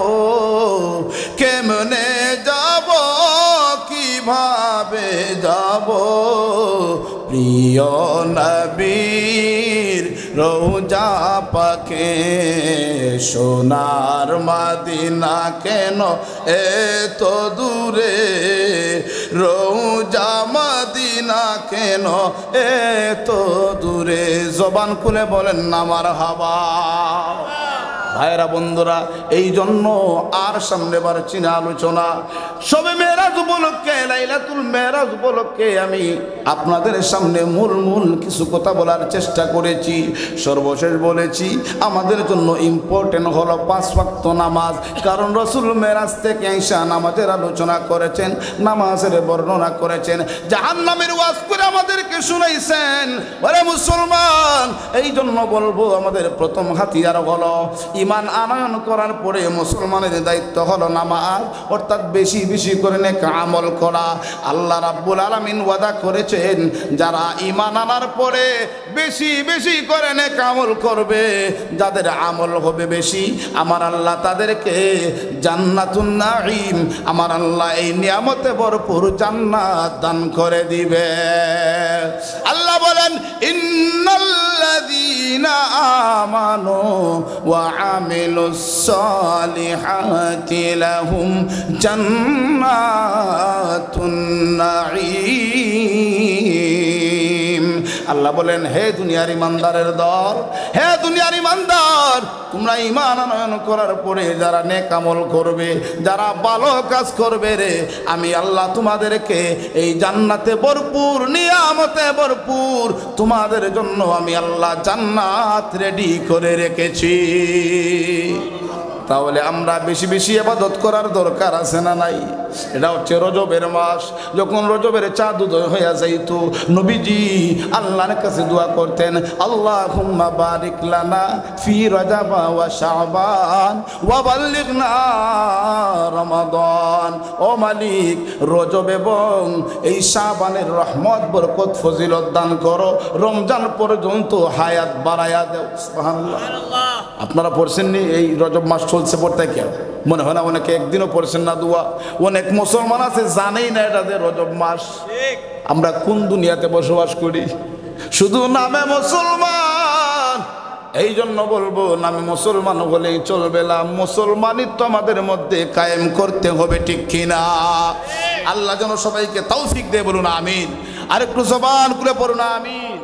কেমনে যাব কিভাবে যাব, প্রিয় নবীর রোজা পাকে, সোনার মদিনা কেন এত দূরে, রোজা মদিনা কেন এত দূরে। জবান খুলে বলেন না মারহাবা। ভাইরা বন্ধুরা, এই জন্য আর সামনে বার চিনা আলোচনা সবে মেরাজ উপলক্ষে, লাইলাতুল মেরাজ উপলক্ষে আমি আপনাদের সামনে মূল কিছু কথা বলার চেষ্টা করেছি। সর্বশেষ বলেছি আমাদের জন্য ইম্পর্টেন্ট হলো 5 ওয়াক্ত নামাজ, কারণ রসুল মেরাজ থেকে ঈশা নামাজের আলোচনা করেছেন, নামাজের বর্ণনা করেছেন, জাহান্নামের ওয়াজ করে আমাদেরকে শুনাইছেন। ওরে মুসলমান, এই জন্য বলবো আমাদের প্রথম হাতিয়ার হলো ইমান আনয়ন করার পরে মুসলমানের দায়িত্ব হলো নামাজ, অর্থাৎ বেশি বেশি করে নেক আমল করা। আল্লাহ রাব্বুল আলামিন ওয়াদা করেছেন যারা ইমান আনার পরে বেশি বেশি করে নেক আমল করবে, যাদের আমল হবে বেশি, আমার আল্লাহ তাদেরকে জান্নাতুন নাঈম, আমার আল্লাহ এই নিয়ামতে ভরপুর জান্নাত দান করে দিবে। আল্লাহ বলেন ইন্নাল্লাযীনা আমানু ওয়া আমিলুস সালিহাতি লাহুম জান্নাতুন নাঈম। আল্লাহ বলেন হে দুনিয়ার ইমানদারের দল, হে দুনিয়ার ইমানদার, তোমরা ঈমান আনয়ন করার পরে যারা নেক আমল করবে, যারা ভালো কাজ করবে রে, আমি আল্লাহ তোমাদেরকে এই জান্নাতে ভরপুর, নিয়ামতে ভরপুর তোমাদের জন্য আমি আল্লাহ জান্নাত রেডি করে রেখেছি। তাহলে আমরা বেশি বেশি ইবাদত করার দরকার আছে না নাই? এটা হচ্ছে রজবের মাস। যখন রজবের চাঁদ উদয় হয়ে যাইত, নবীজি আল্লাহর কাছে দোয়া করতেন, আল্লাহুম্মা বারিক লানা ফি রজব ওয়া শাবান ওয়া বাল্লিগনা রমাদান। ও মালিক, রজব এবং এই শাবানের রহমত বরকত ফজিলত দান করো, রমজান পর্যন্ত হায়াত বাড়ায়া দাও। সুবহানাল্লাহ। আপনারা পড়ছেন নি এই রজব মাস চলছে পড়তে? কেন মনে হয় না অনেকে একদিনও পড়ছেন না দোয়া। অনেক মুসলমান আছে জানেই না এটা যে রজব মাস। আমরা কোন দুনিয়াতে বসবাস করি? শুধু নামে মুসলমান। এই জন্য বলবো নামে মুসলমান হলেই চলবে না, মুসলমানিত্ব আমাদের মধ্যে কায়েম করতে হবে, ঠিক কিনা? আল্লাহ যেন সবাইকে তৌফিক দেয়, বলুন আমিন। আর একটু জবান খুলে পড়ুন আমিন।